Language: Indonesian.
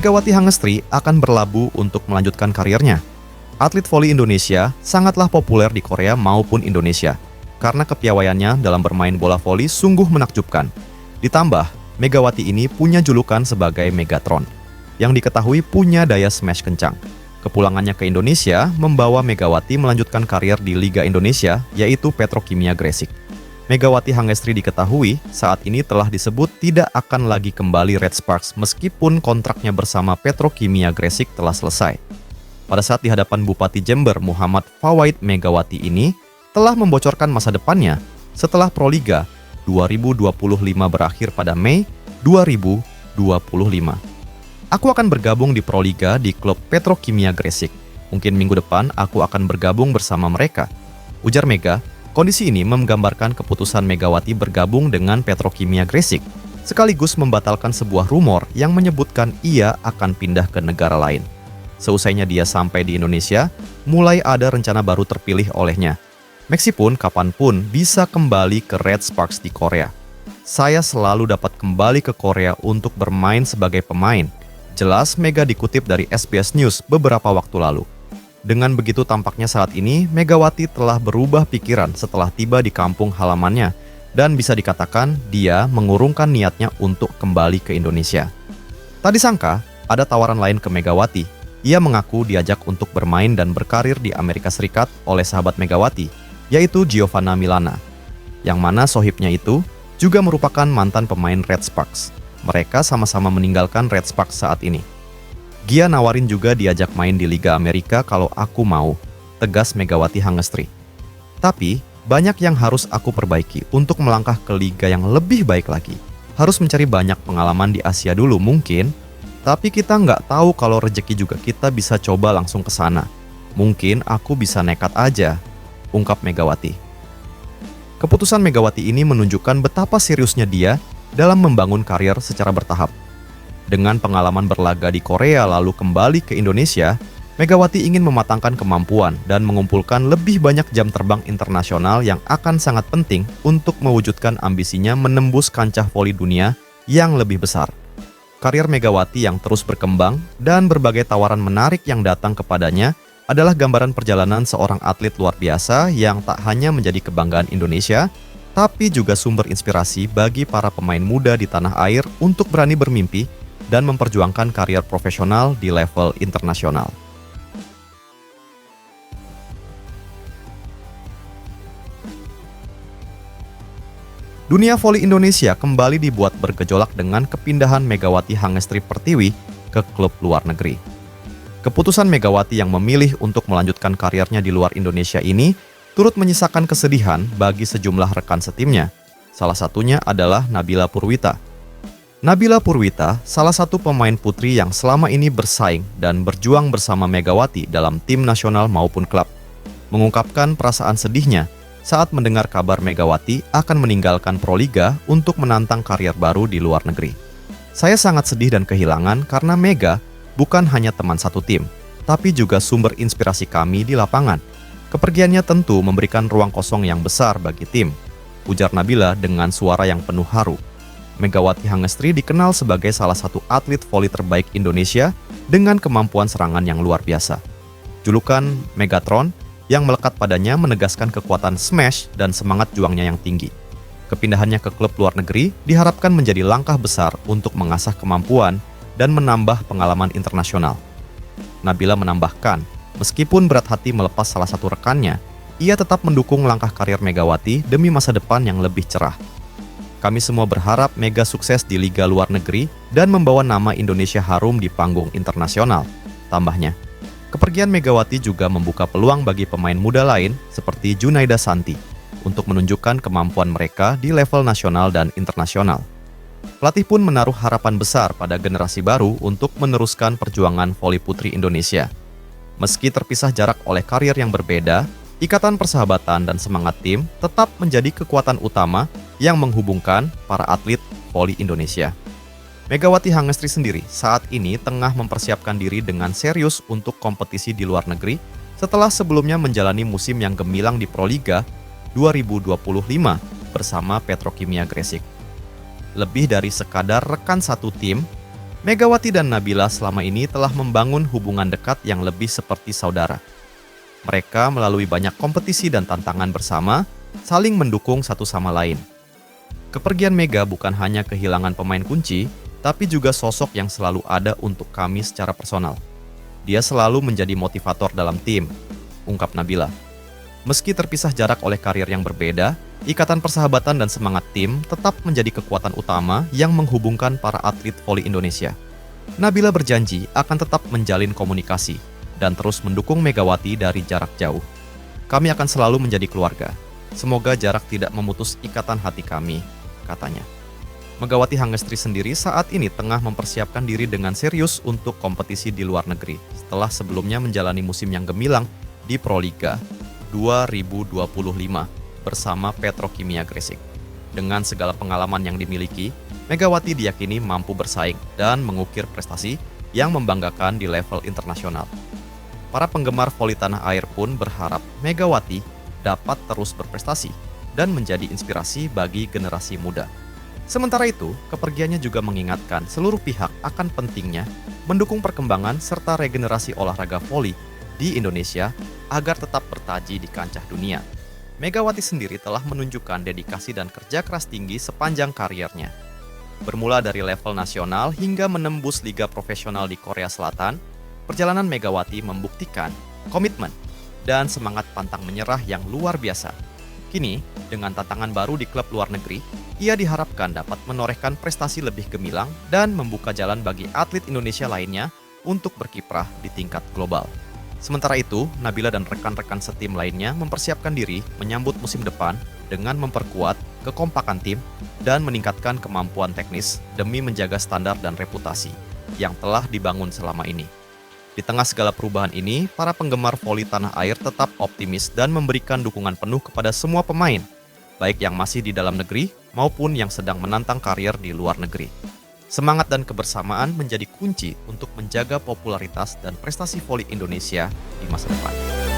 Megawati Hangestri akan berlabuh untuk melanjutkan karirnya. Atlet voli Indonesia sangatlah populer di Korea maupun Indonesia, karena kepiawaiannya dalam bermain bola voli sungguh menakjubkan. Ditambah, Megawati ini punya julukan sebagai Megatron, yang diketahui punya daya smash kencang. Kepulangannya ke Indonesia membawa Megawati melanjutkan karir di Liga Indonesia, yaitu Petrokimia Gresik. Megawati Hangestri diketahui saat ini telah disebut tidak akan lagi kembali Red Sparks meskipun kontraknya bersama Petrokimia Gresik telah selesai. Pada saat di hadapan Bupati Jember Muhammad Fawaid, Megawati ini telah membocorkan masa depannya setelah Proliga 2025 berakhir pada Mei 2025. Aku akan bergabung di Proliga di klub Petrokimia Gresik. Mungkin minggu depan aku akan bergabung bersama mereka, ujar Mega. Kondisi ini menggambarkan keputusan Megawati bergabung dengan Petrokimia Gresik, sekaligus membatalkan sebuah rumor yang menyebutkan ia akan pindah ke negara lain. Seusainya dia sampai di Indonesia, mulai ada rencana baru terpilih olehnya. Meksi pun kapanpun bisa kembali ke Red Sparks di Korea. Saya selalu dapat kembali ke Korea untuk bermain sebagai pemain. Jelas Mega dikutip dari SBS News beberapa waktu lalu. Dengan begitu tampaknya saat ini Megawati telah berubah pikiran setelah tiba di kampung halamannya dan bisa dikatakan dia mengurungkan niatnya untuk kembali ke Indonesia. Tak disangka ada tawaran lain ke Megawati. Ia mengaku diajak untuk bermain dan berkarir di Amerika Serikat oleh sahabat Megawati, yaitu Giovanna Milana, yang mana sohibnya itu juga merupakan mantan pemain Red Sparks. Mereka sama-sama meninggalkan Red Sparks saat ini. Gia nawarin juga diajak main di Liga Amerika kalau aku mau, tegas Megawati Hangestri. Tapi, banyak yang harus aku perbaiki untuk melangkah ke liga yang lebih baik lagi. Harus mencari banyak pengalaman di Asia dulu mungkin, tapi kita nggak tahu kalau rejeki juga kita bisa coba langsung ke sana. Mungkin aku bisa nekat aja, ungkap Megawati. Keputusan Megawati ini menunjukkan betapa seriusnya dia dalam membangun karir secara bertahap. Dengan pengalaman berlaga di Korea lalu kembali ke Indonesia, Megawati ingin mematangkan kemampuan dan mengumpulkan lebih banyak jam terbang internasional yang akan sangat penting untuk mewujudkan ambisinya menembus kancah voli dunia yang lebih besar. Karir Megawati yang terus berkembang dan berbagai tawaran menarik yang datang kepadanya adalah gambaran perjalanan seorang atlet luar biasa yang tak hanya menjadi kebanggaan Indonesia, tapi juga sumber inspirasi bagi para pemain muda di tanah air untuk berani bermimpi dan memperjuangkan karir profesional di level internasional. Dunia voli Indonesia kembali dibuat bergejolak dengan kepindahan Megawati Hangestri Pertiwi ke klub luar negeri. Keputusan Megawati yang memilih untuk melanjutkan karirnya di luar Indonesia ini turut menyisakan kesedihan bagi sejumlah rekan setimnya. Salah satunya adalah Nabila Purwita. Nabila Purwita, salah satu pemain putri yang selama ini bersaing dan berjuang bersama Megawati dalam tim nasional maupun klub, mengungkapkan perasaan sedihnya saat mendengar kabar Megawati akan meninggalkan Proliga untuk menantang karir baru di luar negeri. Saya sangat sedih dan kehilangan karena Mega bukan hanya teman satu tim, tapi juga sumber inspirasi kami di lapangan. Kepergiannya tentu memberikan ruang kosong yang besar bagi tim, ujar Nabila dengan suara yang penuh haru. Megawati Hangestri dikenal sebagai salah satu atlet voli terbaik Indonesia dengan kemampuan serangan yang luar biasa. Julukan Megatron yang melekat padanya menegaskan kekuatan smash dan semangat juangnya yang tinggi. Kepindahannya ke klub luar negeri diharapkan menjadi langkah besar untuk mengasah kemampuan dan menambah pengalaman internasional. Nabila menambahkan, meskipun berat hati melepas salah satu rekannya, ia tetap mendukung langkah karir Megawati demi masa depan yang lebih cerah. Kami semua berharap Mega sukses di liga luar negeri dan membawa nama Indonesia harum di panggung internasional, tambahnya. Kepergian Megawati juga membuka peluang bagi pemain muda lain seperti Junaida Santi untuk menunjukkan kemampuan mereka di level nasional dan internasional. Pelatih pun menaruh harapan besar pada generasi baru untuk meneruskan perjuangan voli putri Indonesia. Meski terpisah jarak oleh karir yang berbeda, ikatan persahabatan dan semangat tim tetap menjadi kekuatan utama yang menghubungkan para atlet voli Indonesia. Megawati Hangestri sendiri saat ini tengah mempersiapkan diri dengan serius untuk kompetisi di luar negeri setelah sebelumnya menjalani musim yang gemilang di Proliga 2025 bersama Petrokimia Gresik. Lebih dari sekadar rekan satu tim, Megawati dan Nabila selama ini telah membangun hubungan dekat yang lebih seperti saudara. Mereka melalui banyak kompetisi dan tantangan bersama, saling mendukung satu sama lain. Kepergian Mega bukan hanya kehilangan pemain kunci, tapi juga sosok yang selalu ada untuk kami secara personal. Dia selalu menjadi motivator dalam tim, ungkap Nabila. Meski terpisah jarak oleh karir yang berbeda, ikatan persahabatan dan semangat tim tetap menjadi kekuatan utama yang menghubungkan para atlet voli Indonesia. Nabila berjanji akan tetap menjalin komunikasi dan terus mendukung Megawati dari jarak jauh. Kami akan selalu menjadi keluarga. Semoga jarak tidak memutus ikatan hati kami, katanya. Megawati Hangestri sendiri saat ini tengah mempersiapkan diri dengan serius untuk kompetisi di luar negeri setelah sebelumnya menjalani musim yang gemilang di Proliga 2025 bersama Petrokimia Gresik. Dengan segala pengalaman yang dimiliki, Megawati diyakini mampu bersaing dan mengukir prestasi yang membanggakan di level internasional. Para penggemar voli tanah air pun berharap Megawati dapat terus berprestasi dan menjadi inspirasi bagi generasi muda. Sementara itu, kepergiannya juga mengingatkan seluruh pihak akan pentingnya mendukung perkembangan serta regenerasi olahraga voli di Indonesia agar tetap bertaji di kancah dunia. Megawati sendiri telah menunjukkan dedikasi dan kerja keras tinggi sepanjang kariernya. Bermula dari level nasional hingga menembus liga profesional di Korea Selatan, perjalanan Megawati membuktikan komitmen dan semangat pantang menyerah yang luar biasa. Kini, dengan tantangan baru di klub luar negeri, ia diharapkan dapat menorehkan prestasi lebih gemilang dan membuka jalan bagi atlet Indonesia lainnya untuk berkiprah di tingkat global. Sementara itu, Nabila dan rekan-rekan setim lainnya mempersiapkan diri menyambut musim depan dengan memperkuat kekompakan tim dan meningkatkan kemampuan teknis demi menjaga standar dan reputasi yang telah dibangun selama ini. Di tengah segala perubahan ini, para penggemar voli tanah air tetap optimis dan memberikan dukungan penuh kepada semua pemain, baik yang masih di dalam negeri maupun yang sedang menantang karier di luar negeri. Semangat dan kebersamaan menjadi kunci untuk menjaga popularitas dan prestasi voli Indonesia di masa depan.